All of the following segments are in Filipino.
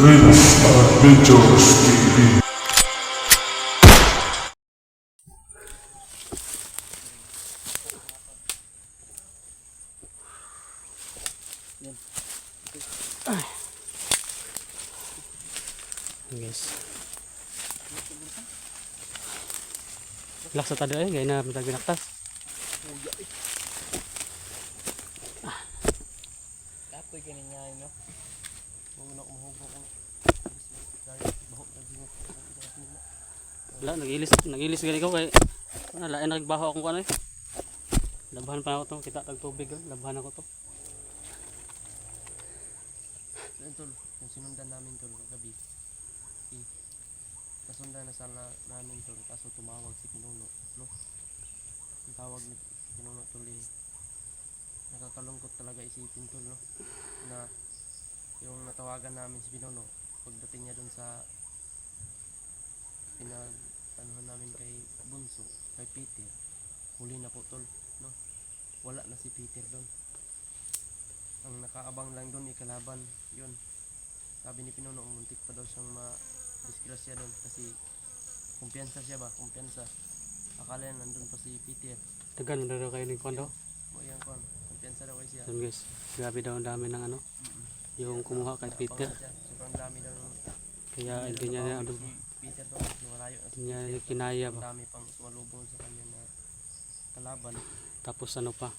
Vince Adventures TV. Yan. Guys. Laksa tadi ay gaya na minta ginaktas. Apoy kaninya no. Muna ko mahubo ko. Wala, nagilis gali ko kay lain nagbaho akong kuan eh. Labahan pa ako to, kita tag tubig, labahan ako to. Tol, yung sinundan namin tol kagabi. Kasundan na sana namin tol, kaso tumawag si Pinuno, no? Ang tawag ni Pinuno tol eh. Nakakalungkot talaga isipin tol, no? Na yung natawagan namin si Pinuno, pagdating niya dun sa anuhan namin kay Bunso, kay Peter, huli na po tol, no? Wala na si Peter dun. Ang nakaabang lang dun ikalaban, yun. Sabi ni Pinuno, muntik pa daw siyang ma-disgrasya dun kasi kumpiyansa siya ba, kumpiyansa. Akala yan nandun pa si Peter. Tagan mo daw kayo ng kuan daw. O yan kon, kumpiyansa daw kayo siya. Yan guys, grabe daw ang dami ng ano, yung kumuha kay Peter. Sobrang dami daw ng Kaya hindi niya na ano, si Peter daw, lumalayo na hindi niya kinaya ang ba. dami pang sumalubong sa kanya na kalaban. Tapos ano pa,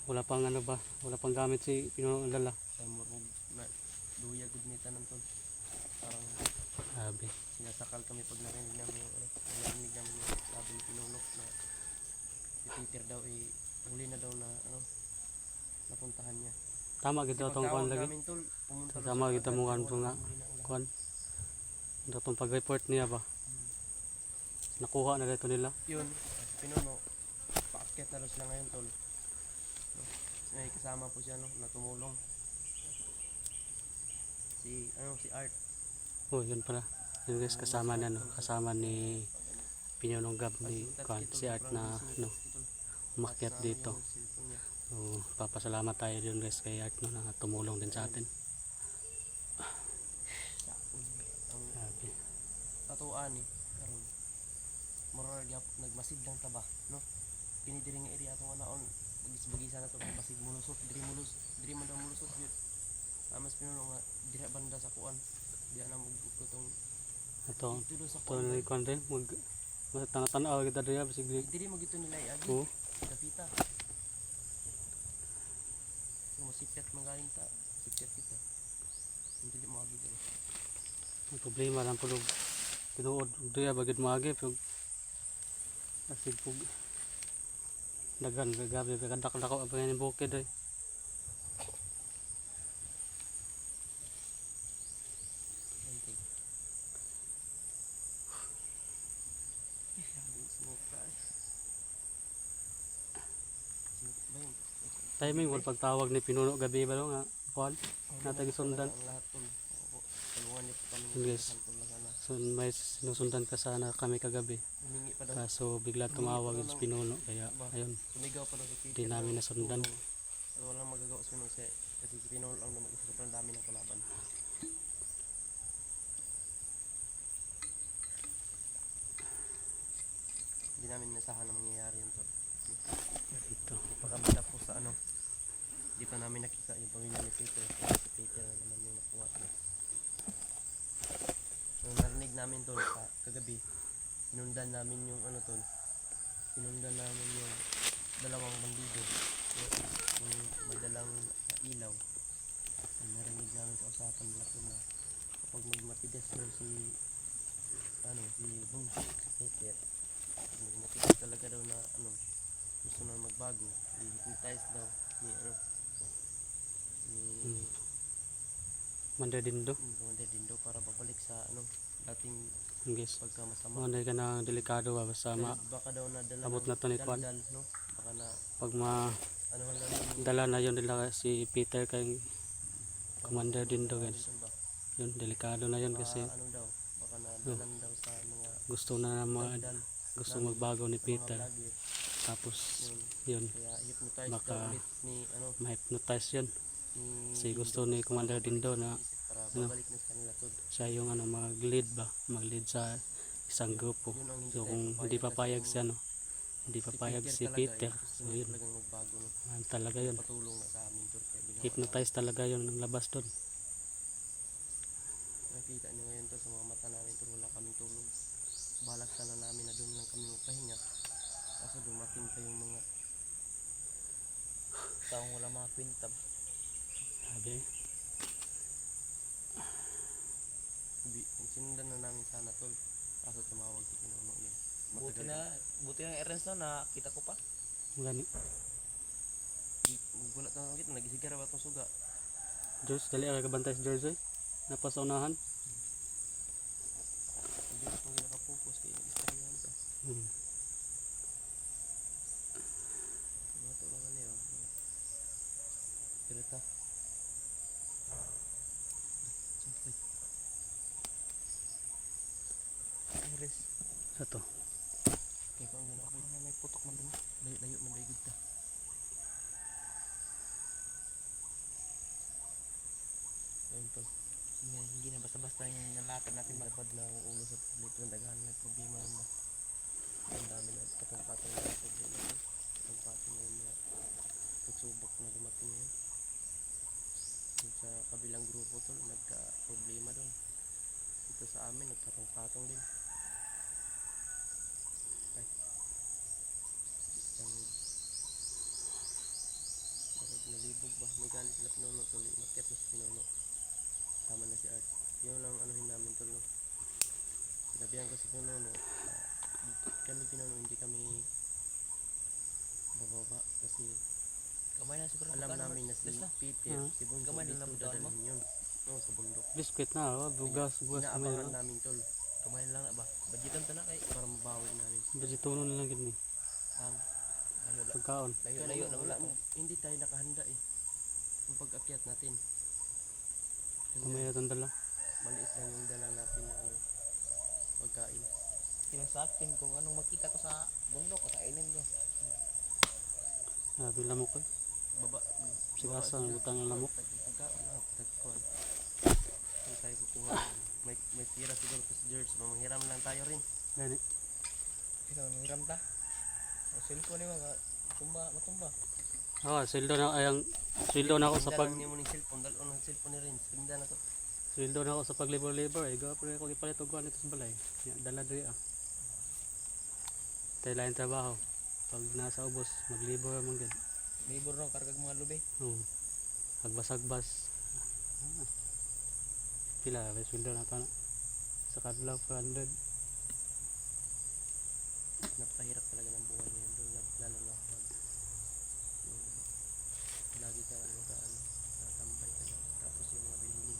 wala pang ano ba, wala pang gamit si Pinuno dala. Ay murug na duya gud ni tanan tol. Parang Grabe. sinasakal kami pag narinig namin yung narinig namin yung sabi ni Pinuno na si Peter daw ay huli na daw na napuntahan niya. Tama gid daw tong kuan lagi. Namin tol, pumunta daw Tama siya gid mo agad, kan nga huli na ulan. kuan. Daw tong pag-report niya ba. Nakuha na dito nila. Yun, si Pinuno, paakyat na daw sila ngayon tol. No? May kasama po siya no, na tumulong. Si Art. Oh, yun pala. Yun guys, kasama na no, kasama ni Pinunong Gab ni kuan si Art na no, umakyat dito. So, papasalamat tayo din guys kay Art no, na tumulong din sa atin. Ang Grabe. tatuan ni karon. Moral gyap nagmasid lang ta ba, no? Kini diri nga area atong anaon, bagis-bagisa na to kay basig mulusot, diri man daw mulusot gyud. Amas Pinuno nga dira banda sa kuan. Diya na mo itong Ito, dito sa ito kuan. ni kuan din mag tanaw kita diya basig Diri mo gito nila agi. oh. Kapita. Kung masipyat manggaling ta, masipyat kita. Hindi mo agi diri. Ang problema lang pulog tinuod diya bagid maagi pug basig pug dagan gabi kadak-dako abang ni bukid ay. Ante. Smoke ka. Smoke ba yun? Timing wal pagtawag ni Pinuno gabi ba nga kuan natagi sundan. Ang lahat tol. Tulungan niyo po kami. Yun, guys. Tol lang sana. So may sinusundan ka sana kami kagabi. Humingi pa daw. Kaso bigla tumawag yung si Pinuno kaya ayun, Sumigaw pa daw si Peter. di namin nasundan. Pero walang magagawa si Pinuno kasi si Pinuno lang naman isa sobrang dami ng kalaban. Hindi namin nasahan na mangyayari yun tol. Dito. Di pa kami tapos sa ano. Di pa namin nakita yung pamilya ni Peter. Kaya si Peter na naman yung nakuha niya. So narinig namin tol kagabi. Sinundan namin yung ano tol. Sinundan namin yung dalawang bandido. Yung may dalang ilaw. Narinig namin sa usapan nila tol na kapag magmatigas daw si Bunso, si Peter. Magmatigas talaga daw na gusto na magbago. I-hypnotize daw ni Manda din do. Commander Dindo para babalik sa dating Guys. pagkamasama. Manda ka na delikado ba basta Baka daw nadala abot na to ni Kwan. no? Baka na pag ma lang dala na yun nila si Peter kay Commander din do guys. ba? Yun delikado na yun kasi Daw, baka nadalan daw sa mga gusto na daldal, gusto magbago ni mga Peter. vlogger. Tapos Yun. yun Kaya hypnotize Baka daw ulit ni ma-hypnotize yun. ni Kasi gusto ni Commander Dindo na para Ano? babalik na sa kanila tol. siya yung ano mag-lead ba, mag-lead sa isang grupo. Yun ang So tayo kung hindi papayag kasi siya no, hindi papayag si Peter, gusto so niya yun, talagang magbago no. talaga yun, Patulong na sa amin tol. Kaya ginawa hypnotize talaga yun ng labas doon. namin. Nakita niyo ngayon tol sa mga mata namin tol, wala kaming tulog. Balak sana namin na doon lang kami magpahinga. Kaso dumating pa yung mga taong wala mga kwintab. Sabi, Sinundan na namin sana tol. Kaso tumawag si Pinuno yun. Buti na Ernest na nakita ko pa. gani. Gulat na kita, nagisigara ba itong suga? George, dali ka bantay si George, napasaunahan. Hindi ko itong ginakapokus kaya istoryahan to. Ano ito lang ano yun? Direta. Ernest. Sa to. Kaya kung ang ginakapokus. May putok man dun. Layo man daigid ta. Ayun tol. Hindi na basta-basta yung nalapit natin ba. Lapad na ang ulo sa problema. Daghan na problema rin ba? Ang dami na patong-patong na problema tol. Patong-patong na yung mga pagsubok na dumating ngayon. Yung sa kabilang grupo tol, nagka-problema doon. Dito sa amin, nagpatong-patong din. Ay. Isang bakit nalibog ba? May galit sila Pinuno tol. Makiat na si Pinuno. Tama na si Art. Yun ang anuhin namin tol. No? Sinabihan ko si Pinuno na kami Pinuno hindi kami bababa kasi Kamay na siguro. alam namin na si Peter, si Bunso Kamay na dito nabutaan mo? dadalhin yun. No, sa bundok. Biscuit na, bugas kami Inaabangan na. namin tol Kamay lang na ba. Budgetan ta na kay. para mabawi namin. Budgetuno na lang gini, Ang pagkaon. Layo na wala ko. hindi tayo nakahanda eh. Yung pag-akyat natin. Kamay na itong dala. Maliit lang yung dala natin na ano, pagkain. Sa akin kung anong makita ko sa bundok, kakainin ko. Sabi lamok ko. Baba. Sigasa, butang ng lamok. Pagkain na, tagkuhan. Saan tayo kukuha? May tira siguro pa si George. Manghiram lang tayo rin. Gani. Ikaw, nanghiram ta. Ang cellphone mo, matumba. Sweldo na ayang sweldo na ako sa pag Pinda lang niyo mo ng cellphone. Dalon ng cellphone ni Renz. Pinda na to. sweldo na ako sa paglibor-libor eh. Gawa pa rin ako ipalit og kuan ito sa balay. Dala diri ah. Tayo lain trabaho. Pag nasa ubos, maglibor man gid. Libor no, kargag mga lubi. Hagbas-hagbas. Pila may sweldo na pa na. Sa kadlaw 400. Napahirap talaga ng buhay ngayon doon. Lalo na pag lagi ka ano ka ano. Natambay ka lang. Tapos yung mga bilhin mo.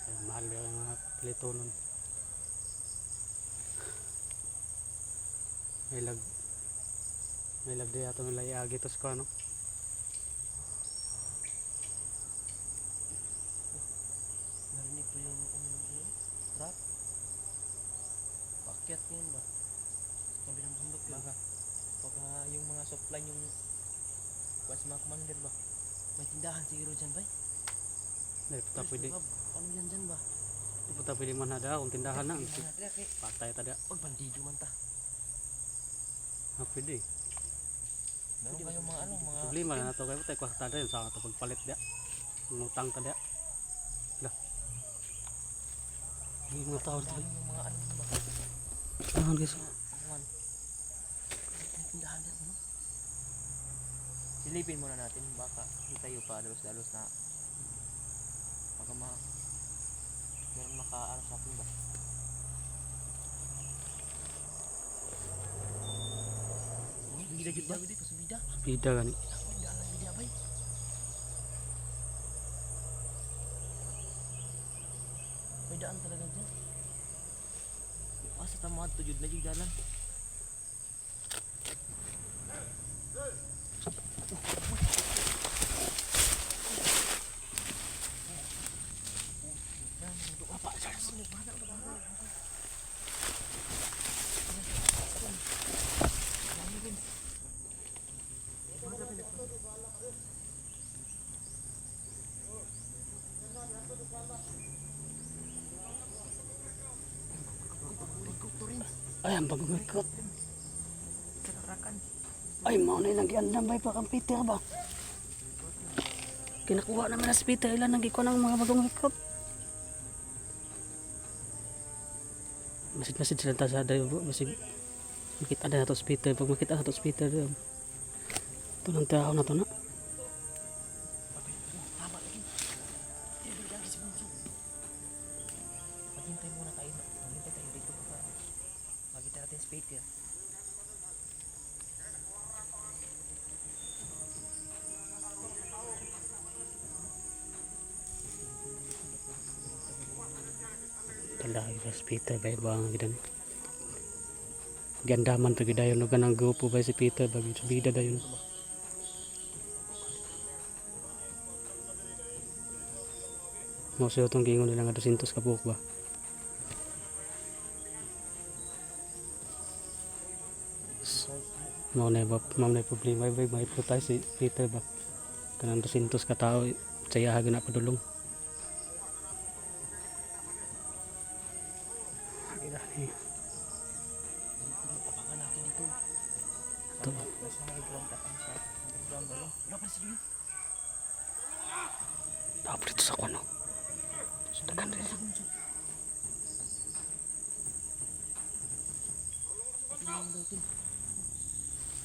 Ay, mahal yung mga plito nun. May lag di ato nila iagi tos ko ano. Narinig ko yung truck. Paakyat ngayon ba? Sa kabilang bundok yun. Baka yung mga supply yung was mga commander ba? May tindahan siguro dyan ba? Dahil puta pwede. Ano yan dyan ba? Puta pwede man hada kung tindahan na. Patay tada. Pag bandido man ta. Pwede. Meron kayong mga ano, mga Problema na nato kayo tayo kwasta rin sa ato pagpalit dia. Ngutang ta dia. Lah. Hindi mga tao dito. yung mga ano ba? Saan guys? May tindahan dyan ano? Silipin muna natin baka tayo pa dalos-dalos na baka meron makaano sa atin ba? Bida dito ba? Dito sa bida. Bida gani. Bida lang bida ba? May daan talaga dyan. Asa tamad to jud na jud dalan. Ay, ang bagong ikot. Sa karakan. Ay, mao na ilang giandam ba pa kang Peter ba? Kinakuha naman na si Peter, ilan nang gikuha ng mga bagong ikot. Masid-masid sila ta sa dayo, masid makita na nato si Peter, pag makita nato si Peter dayo. Ito ng tao na to na. Tama lagi. Hindi lagi si Bunso. Maghintay muna tayo. Maghintay tayo dito para makita natin si Peter. Talagi ba si Peter ba iba ang gidan. Gandaman pa gidayon no ganang grupo ba si Peter bagi subida dayon. Mo siya itong gingon nila nga 200 ka buok ba? Mao na problema ba may putay si Peter ba? Kanang 200 ka tao saya na padulong. Abangan natin dito. Ito. Nasa high ground ka sa ground ba? Wala pa sila. Dapat ito sa kuno. Dagan rin. Tingnan natin.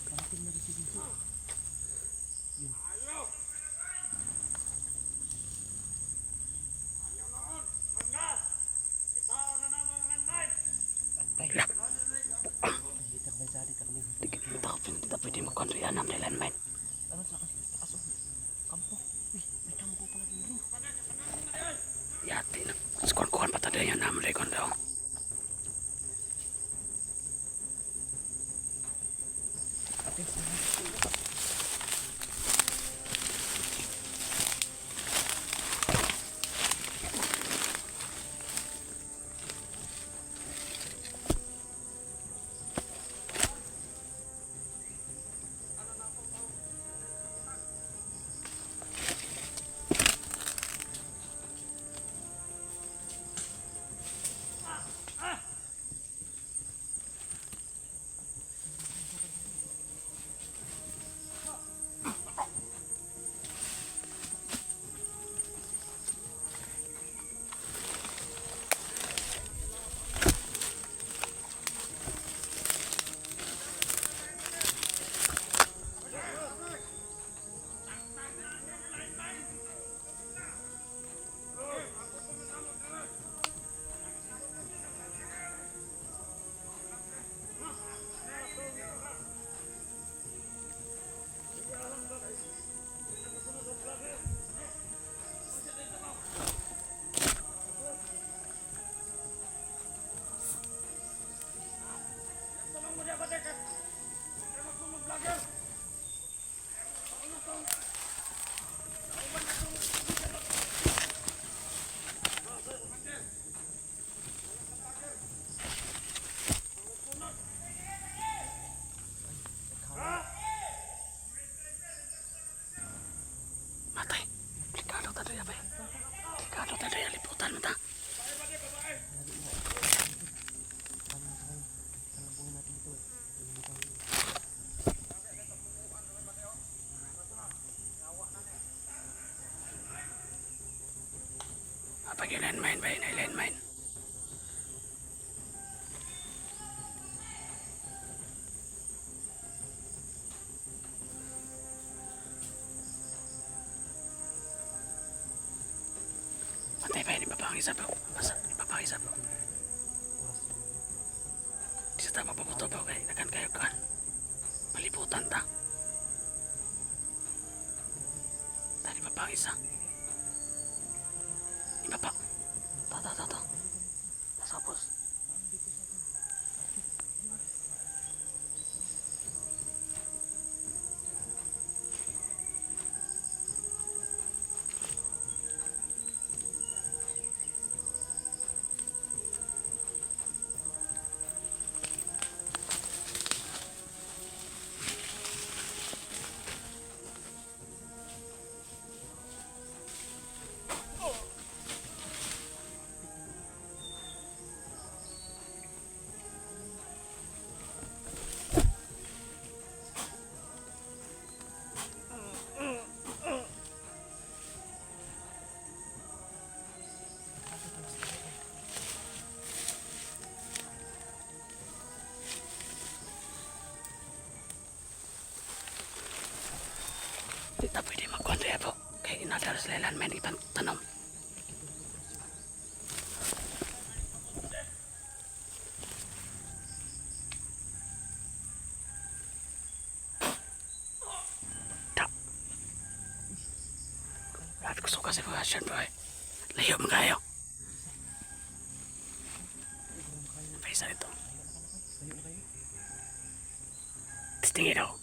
Karating na rin si Bunso. Yun. Patay. Nakita ba dali kami? Hindi kita pwede magkontriyan ng landmine. Ano sa kaso? Kampo. Uy, may kampo pala din bro. Yati na. Skon-kon patanda yan naman rekon daw. Ate, sana. Matay. Delikado tadi ya, bay. Delikado tadi ya liputan mata. Kalangkuhin natin ito. Apa yung landmine, bay? Na landmine. Matay ba? Di ba pang isa pa? Basta, di ba pang isa pa? Di sa tama paputo pa kay nakan kayo kan. Maliputan ta. Tadi ba pang isa? Di ba pa? Ta. Nasapos. ta pwede magkwento ya po. Kaya inadar sila ilan may tanom. Lahat gusto kasi mga syan bro eh. Layo mo kayo. Paisa ito. Testingin daw.